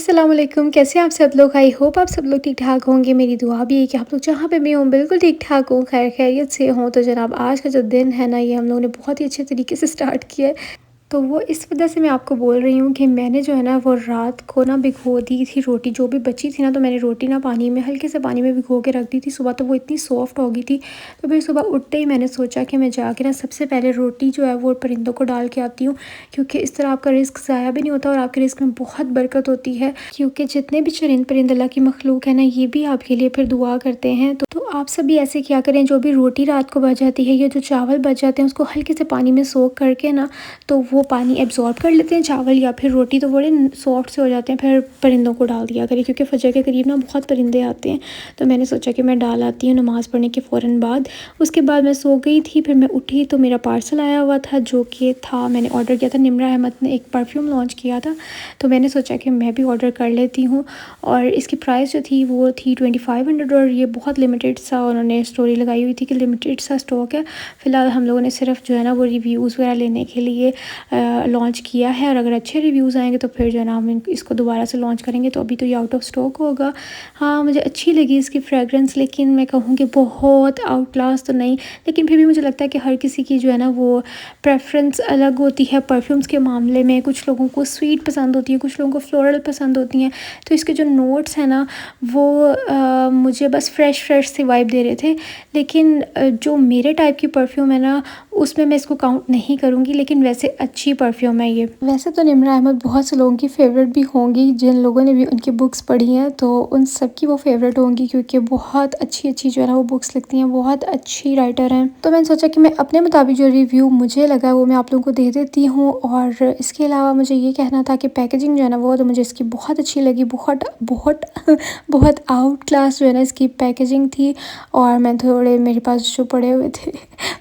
अस्सलाम वालेकुम। कैसे हैं आप सब लोग? आई होप आप सब लोग ठीक ठाक होंगे। मेरी दुआ भी है कि आप लोग जहाँ पे भी हों बिल्कुल ठीक ठाक हों, खैर खैरियत से हों। तो जनाब आज का जो दिन है ना, ये हम लोगों ने बहुत ही अच्छे तरीके से स्टार्ट किया है। तो वो इस वजह से मैं आपको बोल रही हूँ कि मैंने जो है ना वो रात को ना भिगो दी थी रोटी, जो भी बची थी ना, तो मैंने रोटी ना पानी में हल्के से पानी में भिगो के रख दी थी। सुबह तो वो इतनी सॉफ्ट हो गई थी। तो फिर सुबह उठते ही मैंने सोचा कि मैं जाके ना सबसे पहले रोटी जो है वो परिंदों को डाल के आती हूँ, क्योंकि इस तरह आपका रिस्क ज़ाया भी नहीं होता और आपके रिस्क में बहुत बरकत होती है। क्योंकि जितने भी चरिंद परिंद अल्लाह की मखलूक है ना, ये भी आपके लिए फिर दुआ करते हैं। तो आप सभी ऐसे क्या करें, जो भी रोटी रात को बच जाती है या जो चावल बच जाते हैं उसको हल्के से पानी में सोख करके ना, तो वो पानी एब्जॉर्ब कर लेते हैं चावल या फिर रोटी, तो बड़े सॉफ्ट से हो जाते हैं। फिर परिंदों को डाल दिया करें, क्योंकि फजर के करीब ना बहुत परिंदे आते हैं। तो मैंने सोचा कि मैं डाल आती हूँ नमाज़ पढ़ने के फ़ौरन बाद। उसके बाद मैं सो गई थी, फिर मैं उठी तो मेरा पार्सल आया हुआ था, जो कि था मैंने ऑर्डर किया था। निम्रा अहमद ने एक परफ्यूम लॉन्च किया था, तो मैंने सोचा कि मैं भी ऑर्डर कर लेती हूँ। और इसकी प्राइस जो थी वो थी 2500, और ये बहुत लिमिटेड सा उन्होंने स्टोरी लगाई हुई थी कि लिमिटेड सा स्टॉक है। फ़िलहाल हम लोगों ने सिर्फ जो है ना वो रिव्यूज़ वगैरह लेने के लिए लॉन्च किया है, और अगर अच्छे रिव्यूज़ आएंगे तो फिर जो है ना हम इसको दोबारा से लॉन्च करेंगे। तो अभी तो ये आउट ऑफ स्टॉक होगा। हाँ, मुझे अच्छी लगी इसकी फ्रेगरेंस, लेकिन मैं कहूँ कि बहुत आउट क्लास तो नहीं, लेकिन फिर भी मुझे लगता है कि हर किसी की जो है ना वो प्रेफरेंस अलग होती है परफ्यूम्स के मामले में। कुछ लोगों को स्वीट पसंद होती है, कुछ लोगों को फ्लोरल पसंद होती हैं। तो इसके जो नोट्स हैं ना वो मुझे बस फ्रेश फ्रेश से वाइब दे रहे थे। लेकिन जो मेरे टाइप की परफ्यूम है ना, उसमें मैं इसको काउंट नहीं करूँगी, लेकिन वैसे अच्छी परफ्यूम है ये। वैसे तो निम्रा अहमद बहुत से लोगों की फ़ेवरेट भी होंगी, जिन लोगों ने भी उनकी बुक्स पढ़ी हैं तो उन सब की वो फ़ेवरेट होंगी, क्योंकि बहुत अच्छी अच्छी जो है ना वो बुक्स लिखती हैं, बहुत अच्छी राइटर हैं। तो मैंने सोचा कि मैं अपने मुताबिक जो रिव्यू मुझे लगा वो मैं आप लोगों को दे देती हूँ। और इसके अलावा मुझे ये कहना था कि पैकेजिंग जो है ना वो तो मुझे इसकी बहुत अच्छी लगी। बहुत बहुत बहुत आउट क्लास जो है ना इसकी पैकेजिंग थी। और मैं थोड़े मेरे पास जो पड़े हुए थे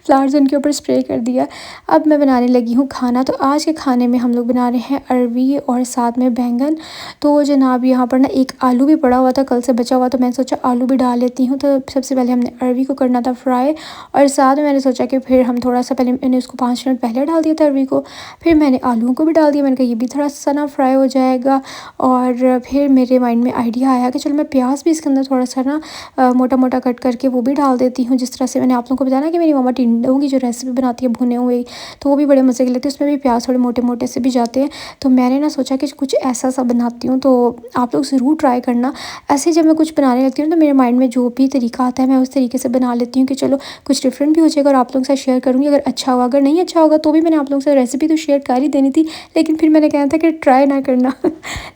फ्लावर्स उनके ऊपर स्प्रे कर दिया। अब मैं बनाने लगी हूँ खाना। तो आज के खाने में हम लोग बना रहे हैं अरवी और साथ में बैंगन। तो जनाब यहाँ पर ना एक आलू भी पड़ा हुआ था कल से बचा हुआ, तो मैंने सोचा आलू भी डाल लेती हूँ। तो सबसे पहले हमने अरवी को करना था फ्राई, और साथ में मैंने सोचा कि फिर हम थोड़ा सा पहले, मैंने उसको 5 मिनट पहले डाल दिया था अरवी को, फिर मैंने आलूओं को भी डाल दिया। मैंने कहा ये भी थोड़ा सा ना फ्राई हो जाएगा। और फिर मेरे माइंड में आइडिया आया कि चलो मैं प्याज भी इसके अंदर थोड़ा सा ना मोटा मोटा कट करके वो भी डाल देती हूँ। जिस तरह से मैंने आप लोगों को बताया ना कि मेरी मामा टिंडों की जो रेसिपी बनाती है भुने हुए, तो वो भी बड़े मज़े के लगते हैं। उसमें भी प्याज थोड़े मोटे मोटे से भी जाते हैं। तो मैंने ना सोचा कि कुछ ऐसा सा बनाती हूँ, तो आप लोग ज़रूर ट्राई करना। ऐसे जब मैं कुछ बनाने लगती हूँ तो मेरे माइंड में जो भी तरीका आता है मैं उस तरीके से बना लेती हूँ कि चलो कुछ डिफरेंट भी हो जाएगा, और आप लोगों के साथ शेयर करूँगी। अगर अच्छा होगा, अगर नहीं अच्छा होगा तो भी मैंने आप लोगों से रेसिपी तो शेयर कर ही देनी थी, लेकिन फिर मैंने कहना था कि ट्राई ना करना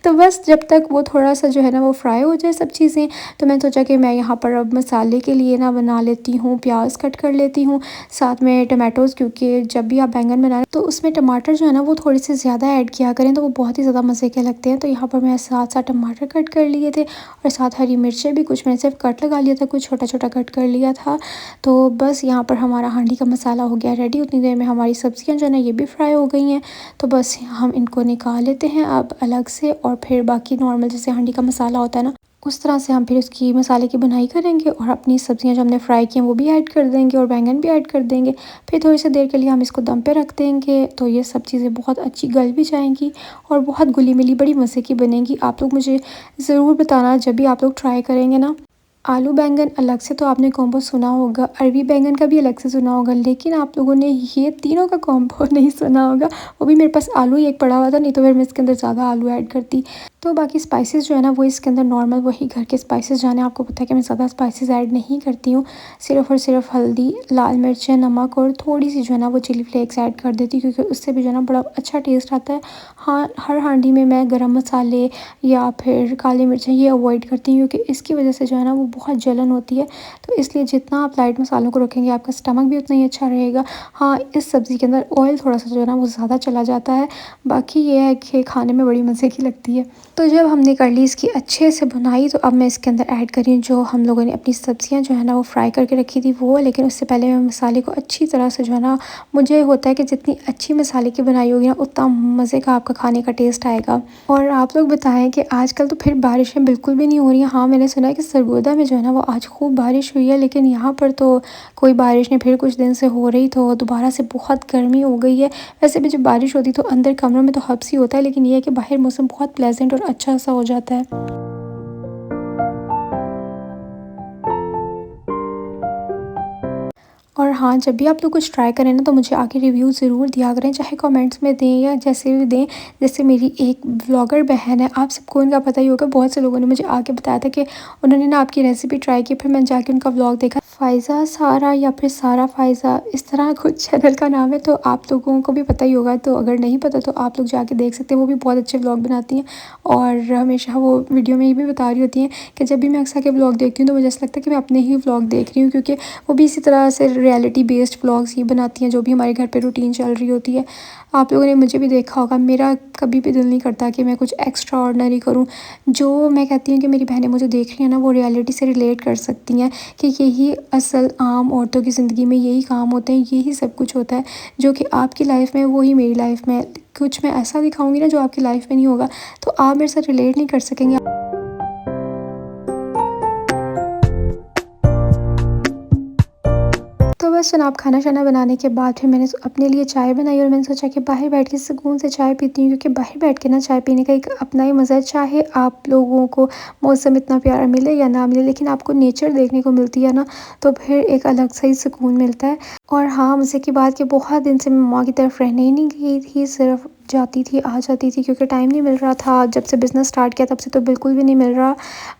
तो बस जब तक वो थोड़ा सा जो है ना वो फ्राई हो जाए सब चीज़ें, तो मैंने सोचा कि मैं यहाँ पर अब मसाले के लिए ना बना लेती हूँ, प्याज कट कर लेती हूँ, साथ में टमाटोज़, क्योंकि जब भी आप बैंगन बनाएं तो उसमें टमाटर जो है ना वो थोड़े से ज़्यादा ऐड किया करें, तो वो बहुत ही ज़्यादा मज़े के लगते हैं। तो यहाँ पर मैं साथ साथ टमाटर कट कर लिए थे, और साथ हरी मिर्चें भी, कुछ मैंने सिर्फ कट लगा लिया था, कुछ छोटा छोटा कट कर लिया था। तो बस यहाँ पर हमारा हांडी का मसाला हो गया रेडी। उतनी देर में हमारी सब्ज़ियाँ जो है ना ये भी फ्राई हो गई हैं। तो बस हम इनको निकाल लेते हैं अब अलग से, और फिर बाकी नॉर्मल जैसे हांडी का मसाला होता है ना उस तरह से हम फिर उसकी मसाले की बुनाई करेंगे, और अपनी सब्ज़ियाँ जो हमने फ्राई की हैं वो भी ऐड कर देंगे, और बैंगन भी ऐड कर देंगे। फिर थोड़ी सी देर के लिए हम इसको दम पे रख देंगे, तो ये सब चीज़ें बहुत अच्छी गल भी जाएंगी और बहुत घुली मिली बड़ी मज़े की बनेगी। आप लोग मुझे ज़रूर बताना जब भी आप लोग ट्राई करेंगे ना। आलू बैंगन अलग से तो आपने कॉम्बो सुना होगा, अरवी बैंगन का भी अलग से सुना होगा, लेकिन आप लोगों ने ये तीनों का कॉम्बो नहीं सुना होगा। वो भी मेरे पास आलू ही एक पड़ा हुआ था, नहीं तो फिर मैं इसके अंदर ज़्यादा आलू ऐड करती। तो बाकी स्पाइसेस जो है ना वो इसके अंदर नॉर्मल वही घर के स्पाइसेस जाने, आपको पता है कि मैं ज़्यादा स्पाइसेस ऐड नहीं करती हूँ। सिर्फ़ और सिर्फ हल्दी, लाल मिर्चें, नमक और थोड़ी सी जो है ना वो चिली फ्लेक्स ऐड कर देती हूँ, क्योंकि उससे भी जो है ना बड़ा अच्छा टेस्ट आता है। हाँ, हर हांडी में मैं गरम मसाले या फिर काली मिर्चें ये अवॉइड करती हूँ, क्योंकि इसकी वजह से जो है ना वो बहुत जलन होती है। तो इसलिए जितना आप लाइट मसालों को रखेंगे आपका स्टमक भी उतना ही अच्छा रहेगा। हाँ, इस सब्ज़ी के अंदर ऑयल थोड़ा सा जो है ना वो ज़्यादा चला जाता है, बाकी ये है कि खाने में बड़ी मज़े की लगती है। तो जब हमने कर ली इसकी अच्छे से बुनाई, तो अब मैं इसके अंदर ऐड कर रही हूँ जो हम लोगों ने अपनी सब्ज़ियाँ जो है ना वो फ्राई करके रखी थी वो। लेकिन उससे पहले मैं मसाले को अच्छी तरह से जो है ना, मुझे होता है कि जितनी अच्छी मसाले की बनाई होगी ना उतना मज़े का आपका खाने का टेस्ट आएगा। और आप लोग बताएं कि आजकल तो फिर बारिशें बिल्कुल भी नहीं हो रही हैं। हाँ, मैंने सुना है कि सरगोदा में जो है ना वो आज खूब बारिश हुई है, लेकिन यहाँ पर तो कोई बारिश नहीं फिर कुछ दिन से हो रही, तो दोबारा से बहुत गर्मी हो गई है। वैसे भी जब बारिश होती तो अंदर कमरों में तो हब्स ही होता है, लेकिन ये है कि बाहर मौसम बहुत प्लेजेंट और अच्छा सा हो जाता है। और हाँ, जब भी आप लोग कुछ ट्राई करें ना तो मुझे आके रिव्यू ज़रूर दिया करें, चाहे कमेंट्स में दें या जैसे भी दें। जैसे मेरी एक व्लॉगर बहन है, आप सबको उनका पता ही होगा, बहुत से लोगों ने मुझे आके बताया था कि उन्होंने ना आपकी रेसिपी ट्राई की, फिर मैंने जाके उनका व्लॉग देखा। फ़ायज़ा सारा या फिर सारा फ़ायज़ा, इस तरह कुछ चैनल का नाम है, तो आप लोगों को भी पता ही होगा, तो अगर नहीं पता तो आप लोग जाके देख सकते हैं। वो भी बहुत अच्छे व्लॉग बनाती हैं और हमेशा वो वीडियो में ये भी बता रही होती हैं कि जब भी मैं अक्सर के व्लॉग देखती हूँ तो मुझे ऐसा लगता है कि मैं अपने ही व्लॉग देख रही हूँ, क्योंकि वो भी इसी तरह से रियलिटी बेस्ड व्लॉग्स ही बनाती हैं, जो भी हमारे घर पे रूटीन चल रही होती है। आप लोगों ने मुझे भी देखा होगा, मेरा कभी भी दिल नहीं करता कि मैं कुछ एक्स्ट्रा ऑर्डिनरी करूँ। जो मैं कहती हूँ कि मेरी बहनें मुझे देख रही हैं ना, वो रियलिटी से रिलेट कर सकती हैं कि यही असल आम औरतों की ज़िंदगी में यही काम होते हैं, यही सब कुछ होता है जो कि आपकी लाइफ में, वही मेरी लाइफ में। कुछ मैं ऐसा दिखाऊंगी ना जो आपकी लाइफ में नहीं होगा, तो आप मेरे साथ रिलेट नहीं कर सकेंगे। तो बस जनाब, खाना-शाना बनाने के बाद फिर मैंने अपने लिए चाय बनाई और मैंने सोचा कि बाहर बैठ के सुकून से चाय पीती हूँ, क्योंकि बाहर बैठ के ना चाय पीने का एक अपना ही मज़ा है। चाहे आप लोगों को मौसम इतना प्यारा मिले या ना मिले, लेकिन आपको नेचर देखने को मिलती है ना, तो फिर एक अलग सा ही सुकून मिलता है। और हाँ, मज़े की बात कि बहुत दिन से मैं मम्मा की तरफ रहने ही नहीं गई थी, सिर्फ़ जाती थी, आ जाती थी, क्योंकि टाइम नहीं मिल रहा था। जब से बिज़नेस स्टार्ट किया तब से तो बिल्कुल भी नहीं मिल रहा।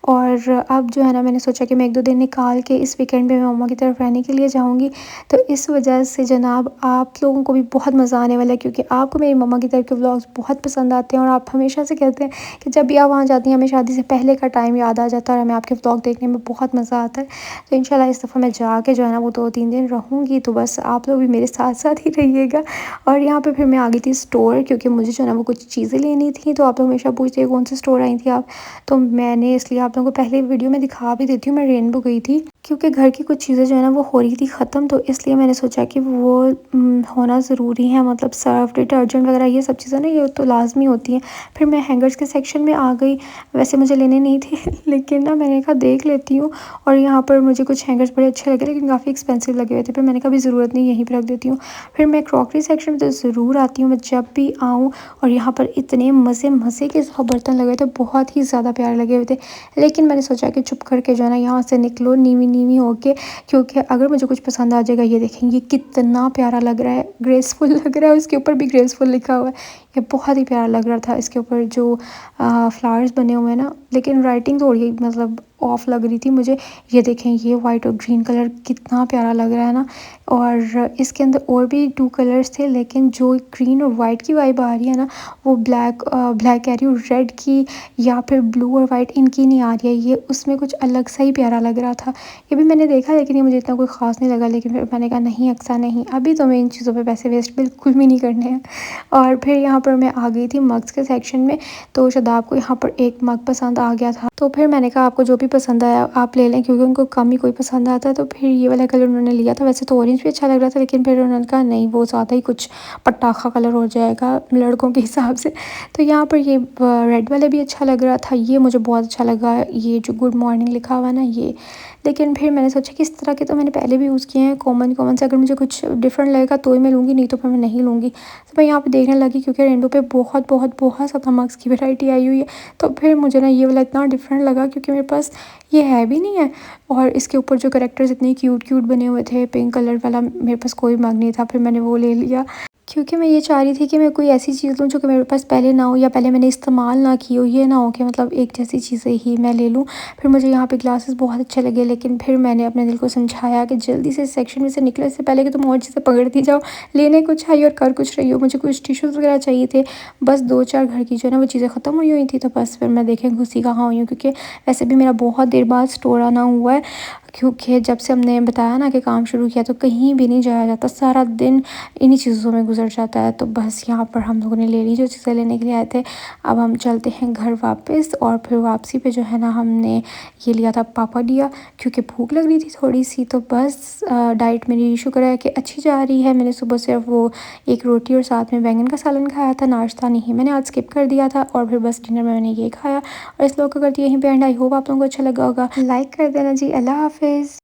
और अब जो है ना, मैंने सोचा कि मैं 1-2 दिन निकाल के इस वीकेंड पे मैं मम्मा की तरफ रहने के लिए जाऊँगी। तो इस वजह से जनाब, आप लोगों को भी बहुत मज़ा आने वाला है, क्योंकि आपको मेरी मम्मा की तरफ के व्लॉग्स बहुत पसंद आते हैं और आप हमेशा से कहते हैं कि जब भी आप वहाँ जाती हैं हमें शादी से पहले का टाइम याद आ जाता है और हमें आपके व्लॉग देखने में बहुत मज़ा आता है। तो इंशाल्लाह इस दफ़ा मैं जाके जो है ना वो 2-3 दिन रहूँगी, तो बस आप लोग भी मेरे साथ-साथ ही रहिएगा। और यहाँ पे फिर मैं आ गई थी स्टोर, क्योंकि मुझे जो है ना वो कुछ चीज़ें लेनी थी। तो आप लोग हमेशा पूछते हैं कौन से स्टोर आई थी आप? तो मैंने इसलिए आप लोगों को पहले वीडियो में दिखा भी देती हूँ, मैं रेनबो गई थी, क्योंकि घर की कुछ चीज़ें जो है ना वो हो रही थी ख़त्म, तो इसलिए मैंने सोचा कि वो होना ज़रूरी है। मतलब सर्फ़, डिटर्जेंट वग़ैरह ये सब चीज़ें ना, ये तो लाज़मी होती हैं। फिर मैं हैंगर्स के सेक्शन में आ गई। वैसे मुझे लेने नहीं थे लेकिन ना मैंने कहा देख लेती हूँ, और यहाँ पर मुझे कुछ हैंगर्स बड़े अच्छे लगे, लेकिन काफ़ी एक्सपेंसिव लगे हुए थे। फिर मैंने कहा अभी ज़रूरत नहीं, यहीं पे रख देती हूँ। फिर मैं क्रॉकरी सेक्शन में तो ज़रूर आती हूँ, मैं जब भी आऊँ। और यहाँ पर इतने मज़े के सब बर्तन लगे थे, बहुत ही ज़्यादा प्यारे लगे हुए थे। लेकिन मैंने सोचा कि चुप करके जो है ना यहाँ से निकलो नीवी-नीवी होके, क्योंकि अगर मुझे कुछ पसंद आ जाएगा, ये देखें ये कितना प्यारा लग रहा है, ग्रेसफुल लग रहा है, उसके ऊपर भी ग्रेसफुल लिखा हुआ है। ये बहुत ही प्यारा लग रहा था। इसके ऊपर जो फ्लावर्स बने हुए हैं ना, लेकिन राइटिंग थोड़ी मतलब ऑफ लग रही थी मुझे। ये देखें, ये वाइट और ग्रीन कलर कितना प्यारा लग रहा है ना। और इसके अंदर और भी 2 कलर्स थे, लेकिन जो ग्रीन और वाइट की वाइब आ रही है ना, वो ब्लैक कह रही हूँ, रेड की या फिर ब्लू और वाइट, इनकी नहीं आ रही है। ये उसमें कुछ अलग सा ही प्यारा लग रहा था। ये भी मैंने देखा, लेकिन ये मुझे इतना कोई ख़ास नहीं लगा। लेकिन फिर मैंने कहा नहीं अक्सा नहीं, अभी तो मैं इन चीज़ों पे पैसे वेस्ट बिल्कुल भी नहीं करने हैं। और फिर यहाँ पर मैं आ गई थी मग्स के सेक्शन में। तो शादाब को यहाँ पर एक मग पसंद आ गया था, तो फिर मैंने कहा आपको जो भी पसंद आया आप ले लें, क्योंकि उनको कम ही कोई पसंद आता है। तो फिर ये वाला कलर उन्होंने लिया था। वैसे तो ऑरेंज भी अच्छा लग रहा था, लेकिन फिर उन्होंने कहा नहीं, वो ज़्यादा ही कुछ पटाखा कलर हो जाएगा लड़कों के हिसाब से। तो यहाँ पर ये रेड वाला भी अच्छा लग रहा था, ये मुझे बहुत अच्छा लगा, ये जो गुड मॉर्निंग लिखा हुआ है ना ये। लेकिन फिर मैंने सोचा कि इस तरह के तो मैंने पहले भी यूज़ किए हैं, कॉमन से, अगर मुझे कुछ डिफरेंट लगेगा तो ही मैं लूँगी, नहीं तो फिर मैं नहीं लूँगी। तो मैं यहाँ पे देखने लगी, क्योंकि रेंडो पे बहुत ज़्यादा मग्स की वैरायटी आई हुई है। तो फिर मुझे ना ये वाला इतना डिफरेंट लगा, क्योंकि मेरे पास ये है भी नहीं है, और इसके ऊपर जो कैरेक्टर्स इतने क्यूट बने हुए थे, पिंक कलर वाला मेरे पास कोई मग नहीं था। फिर मैंने वो ले लिया, क्योंकि मैं ये चाह रही थी कि मैं कोई ऐसी चीज़ लूँ जो कि मेरे पास पहले ना हो, या पहले मैंने इस्तेमाल ना की हो। ये ना हो कि मतलब एक जैसी चीज़ें ही मैं ले लूँ। फिर मुझे यहाँ पे ग्लासेस बहुत अच्छे लगे, लेकिन फिर मैंने अपने दिल को समझाया कि जल्दी से इस सेक्शन में से निकलो, इससे पहले कि तुम और चीज़ें पकड़ती जाओ। लेने कुछ आई और कर कुछ रही हो। मुझे कुछ टिश्यूज़ वगैरह चाहिए थे, बस 2-4 घर की जो है ना वो चीज़ें ख़त्म हुई थी। तो बस फिर मैं देखें घुसी कहाँ हुई हूँ, क्योंकि वैसे भी मेरा बहुत देर बाद स्टोर आना हुआ है, क्योंकि जब से हमने बताया ना कि काम शुरू किया, तो कहीं भी नहीं जाया जाता, सारा दिन इन्हीं चीज़ों में गुजर जाता है। तो बस यहाँ पर हम लोगों ने ले ली जो चीज़ें लेने के लिए आए थे। अब हम चलते हैं घर वापस, और फिर वापसी पे जो है ना हमने ये लिया था पापा लिया, क्योंकि भूख लग रही थी थोड़ी सी। तो बस डाइट मेरी शुक्र है कि अच्छी जा रही है। मैंने सुबह सिर्फ वो एक रोटी और साथ में बैंगन का सालन खाया था, नाश्ता नहीं मैंने आज स्किप कर दिया था, और फिर बस डिनर में मैंने ये खाया। और इस लोग का करती यहीं पे एंड। आई होप आप लोगों को अच्छा लगा होगा। लाइक कर देना जी। अल्लाह हाफिज़।